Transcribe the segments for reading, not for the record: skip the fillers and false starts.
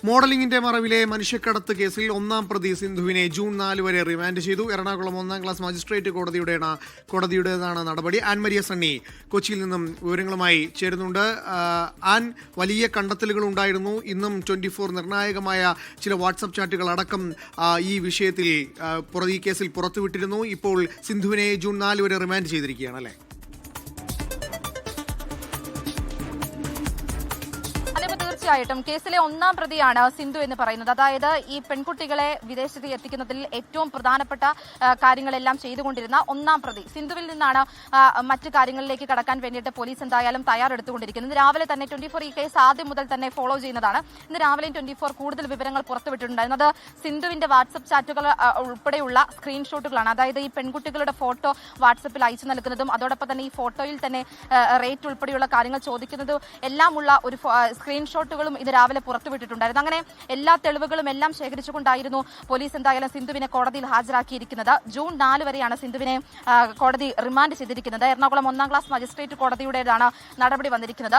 മോഡലിംഗിന്റെ മറവിലെ മനുഷ്യക്കടത്ത് കേസിൽ ഒന്നാം പ്രതി സിന്ധുവിനെ ജൂൺ 4 വരെ റിമാൻഡ് ചെയ്തു. എറണാകുളം 1-ാം ക്ലാസ് മജിസ്ട്രേറ്റ് കോടതിയുടേതാണ് നടപടി. ആൻ മരിയ സണ്ണി കൊച്ചിയിൽ നിന്നും വിവരങ്ങളുമായി ചേരുന്നുണ്ട്. ആൻ, വലിയ കണ്ടെത്തലുകൾ ഉണ്ടായിരുന്നു. ഇന്നും 24 നിർണായകമായ ചില വാട്സപ്പ് ചാറ്റുകൾ അടക്കം ഈ വിഷയത്തിൽ ഈ കേസിൽ പുറത്തുവിട്ടിരുന്നു. ഇപ്പോൾ സിന്ധുവിനെ ജൂൺ 4 വരെ റിമാൻഡ് ചെയ്തിരിക്കുകയാണ്, അല്ലേ? തീർച്ചയായിട്ടും കേസിലെ ഒന്നാം പ്രതിയാണ് സിന്ധു എന്ന് പറയുന്നത്. അതായത് ഈ പെൺകുട്ടികളെ വിദേശത്ത് എത്തിക്കുന്നതിൽ ഏറ്റവും പ്രധാനപ്പെട്ട കാര്യങ്ങളെല്ലാം ചെയ്തുകൊണ്ടിരുന്ന ഒന്നാം പ്രതി സിന്ധുവിൽ നിന്നാണ് മറ്റു കാര്യങ്ങളിലേക്ക് കടക്കാൻ വേണ്ടിയിട്ട് പോലീസ് എന്തായാലും തയ്യാറെടുത്തുകൊണ്ടിരിക്കുന്നത്. ഇന്ന് രാവിലെ തന്നെ 24 ഈ കേസ് ആദ്യം മുതൽ തന്നെ ഫോളോ ചെയ്യുന്നതാണ്. ഇന്ന് രാവിലെ 24 കൂടുതൽ വിവരങ്ങൾ പുറത്തുവിട്ടിട്ടുണ്ടായിരുന്നത് സിന്ധുവിന്റെ വാട്സപ്പ് ചാറ്റുകൾ ഉൾപ്പെടെയുള്ള സ്ക്രീൻഷോട്ടുകളാണ്. അതായത് ഈ പെൺകുട്ടികളുടെ ഫോട്ടോ വാട്സപ്പിൽ അയച്ചു നൽകുന്നതും അതോടൊപ്പം തന്നെ ഈ ഫോട്ടോയിൽ തന്നെ റേറ്റ് ഉൾപ്പെടെയുള്ള കാര്യങ്ങൾ ചോദിക്കുന്നതും എല്ലാമുള്ള ഒരു സ്ക്രീൻഷോട്ടുകളും ഇത് രാവിലെ പുറത്തുവിട്ടിട്ടുണ്ടായിരുന്നു. അങ്ങനെ എല്ലാ തെളിവുകളും എല്ലാം ശേഖരിച്ചുകൊണ്ടായിരുന്നു പോലീസ് എന്തായാലും സിന്ധുവിനെ കോടതിയിൽ ഹാജരാക്കിയിരിക്കുന്നത്. ജൂൺ 4 വരെയാണ് സിന്ധുവിനെ കോടതി റിമാൻഡ് ചെയ്തിരിക്കുന്നത്. എറണാകുളം 1-ാം ക്ലാസ് മജിസ്ട്രേറ്റ് കോടതിയുടേതാണ് നടപടി വന്നിരിക്കുന്നത്.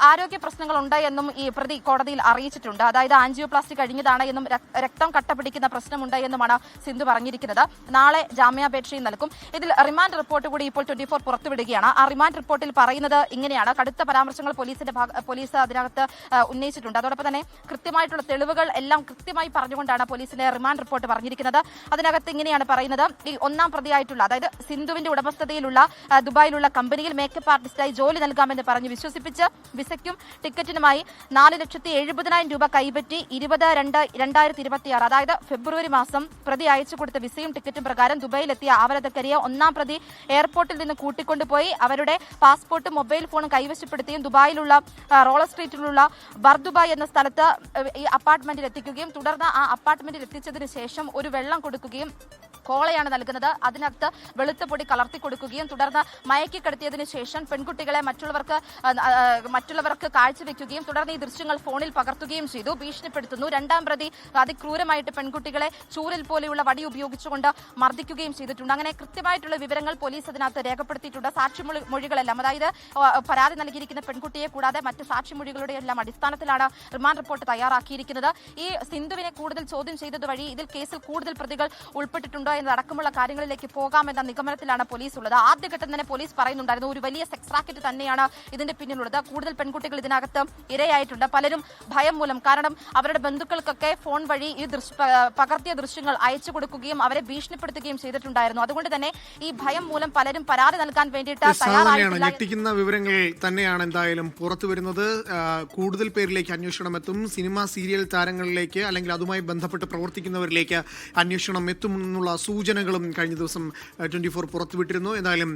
ആരോഗ്യ പ്രശ്നങ്ങൾ ഉണ്ട് എന്നും ഈ പ്രതി കോടതിയിൽ അറിയിച്ചിട്ടുണ്ട്. അതായത് ആൻജിയോപ്ലാസ്റ്റി കഴിഞ്ഞതാണ് എന്നും രക്തം കട്ടപിടിക്കുന്ന പ്രശ്നമുണ്ട് എന്നുമാണ് സിന്ധു പറഞ്ഞിരിക്കുന്നത്. നാളെ ജാമ്യാപേക്ഷയും നൽകും. ഇതിൽ റിമാൻഡ് റിപ്പോർട്ട് കൂടി ഇപ്പോൾ 24 പുറത്തുവിടുകയാണ്. ആ റിമാൻഡ് റിപ്പോർട്ടിൽ പറയുന്നത് ഇങ്ങനെയാണ്. കടുത്ത പരാമർശങ്ങൾ പോലീസ് അതിനകത്ത് ഉന്നയിച്ചിട്ടുണ്ട്. അതോടൊപ്പം തന്നെ കൃത്യമായിട്ടുള്ള തെളിവുകൾ എല്ലാം കൃത്യമായി പറഞ്ഞുകൊണ്ടാണ് പോലീസിന്റെ റിമാൻഡ് റിപ്പോർട്ട് പറഞ്ഞിരിക്കുന്നത്. അതിനകത്ത് ഇങ്ങനെയാണ് പറയുന്നത്. ഈ ഒന്നാം പ്രതിയായിട്ടുള്ള, അതായത് സിന്ധുവിന്റെ ഉടമസ്ഥതയിലുള്ള ദുബായിലുള്ള കമ്പനിയിൽ മേക്കപ്പ് ആർട്ടിസ്റ്റായി ജോലി നൽകാമെന്ന് പറഞ്ഞ് വിശ്വസിപ്പിച്ച് വിസയ്ക്കും ടിക്കറ്റിനുമായി 4,70,000 രൂപ കൈപ്പറ്റി 20/2/2026 അതായത് ഫെബ്രുവരി മാസം പ്രതി അയച്ചു കൊടുത്ത വിസയും ടിക്കറ്റും പ്രകാരം ദുബായിലെത്തിയ ആവരതക്കരിയെ ഒന്നാം പ്രതി എയർപോർട്ടിൽ നിന്ന് കൂട്ടിക്കൊണ്ടുപോയി അവരുടെ പാസ്പോർട്ടും മൊബൈൽ ഫോണും കൈവശപ്പെടുത്തിയും ദുബായിലുള്ള റോളർ സ്ട്രീറ്റിലുള്ള ബർദുബായ് എന്ന സ്ഥലത്ത് ഈ അപ്പാർട്ട്മെന്റിൽ എത്തിക്കുകയും തുടർന്ന് ആ അപ്പാർട്ട്മെന്റിൽ എത്തിച്ചതിന് ശേഷം ഒരു വെള്ളം കൊടുക്കുകയും കോളയാണ് നൽകുന്നത്. അതിനകത്ത് വെളുത്ത പൊടി കലർത്തി കൊടുക്കുകയും തുടർന്ന് മയക്കിക്കിടത്തിയതിനു ശേഷം പെൺകുട്ടികളെ മറ്റുള്ളവർക്ക് കാഴ്ചവെക്കുകയും തുടർന്ന് ഈ ദൃശ്യങ്ങൾ ഫോണിൽ പകർത്തുകയും ചെയ്തു. ഭീഷണിപ്പെടുത്തുന്നു. രണ്ടാം പ്രതി അതിക്രൂരമായിട്ട് പെൺകുട്ടികളെ ചൂരൽ പോലെയുള്ള വടി ഉപയോഗിച്ചുകൊണ്ട് മർദ്ദിക്കുകയും ചെയ്തിട്ടുണ്ട്. അങ്ങനെ കൃത്യമായിട്ടുള്ള വിവരങ്ങൾ പോലീസ് അതിനകത്ത് രേഖപ്പെടുത്തിയിട്ടുണ്ട്. സാക്ഷിമൊഴികളെല്ലാം, അതായത് പരാതി നൽകിയിരിക്കുന്ന പെൺകുട്ടിയെ കൂടാതെ മറ്റ് സാക്ഷിമൊഴികളുടെ എല്ലാം അടിസ്ഥാനത്തിലാണ് റിമാൻഡ് റിപ്പോർട്ട് തയ്യാറാക്കിയിരിക്കുന്നത്. ഈ സിന്ധുവിനെ കൂടുതൽ ചോദ്യം ചെയ്തത് വഴി ഇതിൽ കേസിൽ കൂടുതൽ പ്രതികൾ ഉൾപ്പെട്ടിട്ടുണ്ടോ എന്നതടക്കമുള്ള കാര്യങ്ങളിലേക്ക് പോകാമെന്ന നിഗമനത്തിലാണ് പോലീസ് ഉള്ളത്. ആദ്യഘട്ടം തന്നെ പോലീസ് പറയുന്നുണ്ടായിരുന്നു ഒരു വലിയ സെക്സ് റാക്കറ്റ് തന്നെയാണ് ഇതിന്റെ പിന്നിലുള്ളത്. കൂടുതൽ പെൺകുട്ടികൾ ഇതിനകത്ത് ഇരയായിട്ടുണ്ട്. പലരും ഭയം മൂലം, കാരണം അവരുടെ ബന്ധുക്കൾക്കൊക്കെ ഫോൺ വഴി ഈ പകർത്തിയ ദൃശ്യങ്ങൾ അയച്ചു കൊടുക്കുകയും അവരെ ഭീഷണിപ്പെടുത്തുകയും ചെയ്തിട്ടുണ്ടായിരുന്നു. അതുകൊണ്ട് തന്നെ ഈ ഭയം മൂലം പലരും പരാതി നൽകാൻ വേണ്ടിയിട്ട് തയ്യാറായിട്ടില്ല. ഞെട്ടിക്കുന്ന വിവരങ്ങൾ തന്നെയാണ് എന്തായാലും പുറത്തു വരുന്നത്. കൂടുതൽ പേരിലേക്ക് അന്വേഷണം എത്തും. സിനിമ സീരിയൽ താരങ്ങളിലേക്ക് അല്ലെങ്കിൽ അതുമായി ബന്ധപ്പെട്ട് പ്രവർത്തിക്കുന്നവരിലേക്ക് അന്വേഷണം എത്തുമെന്നുള്ള സൂചനകളും കഴിഞ്ഞ ദിവസം 24 പുറത്തുവിട്ടിരുന്നു. എന്തായാലും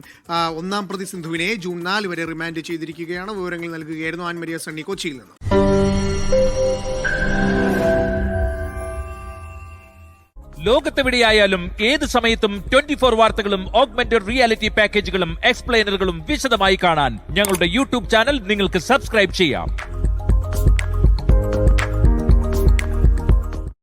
ഒന്നാം പ്രതി സിന്ധുവിനെ ജൂൺ 4 വരെ റിമാൻഡ് ചെയ്തിരിക്കുകയാണ്. വിവരങ്ങൾ നൽകുകയായിരുന്നു ആൻ മരിയ സണ്ണി കൊച്ചിയിൽ നിന്ന്. ലോകത്തെവിടെയായാലും ഏത് സമയത്തും 24 വാർത്തകളും ഓഗ്മെന്റഡ് റിയാലിറ്റി പാക്കേജുകളും എക്സ്പ്ലെയിനറുകളും വിശദമായി കാണാൻ ഞങ്ങളുടെ യൂട്യൂബ് ചാനൽ നിങ്ങൾക്ക് സബ്സ്ക്രൈബ് ചെയ്യാം.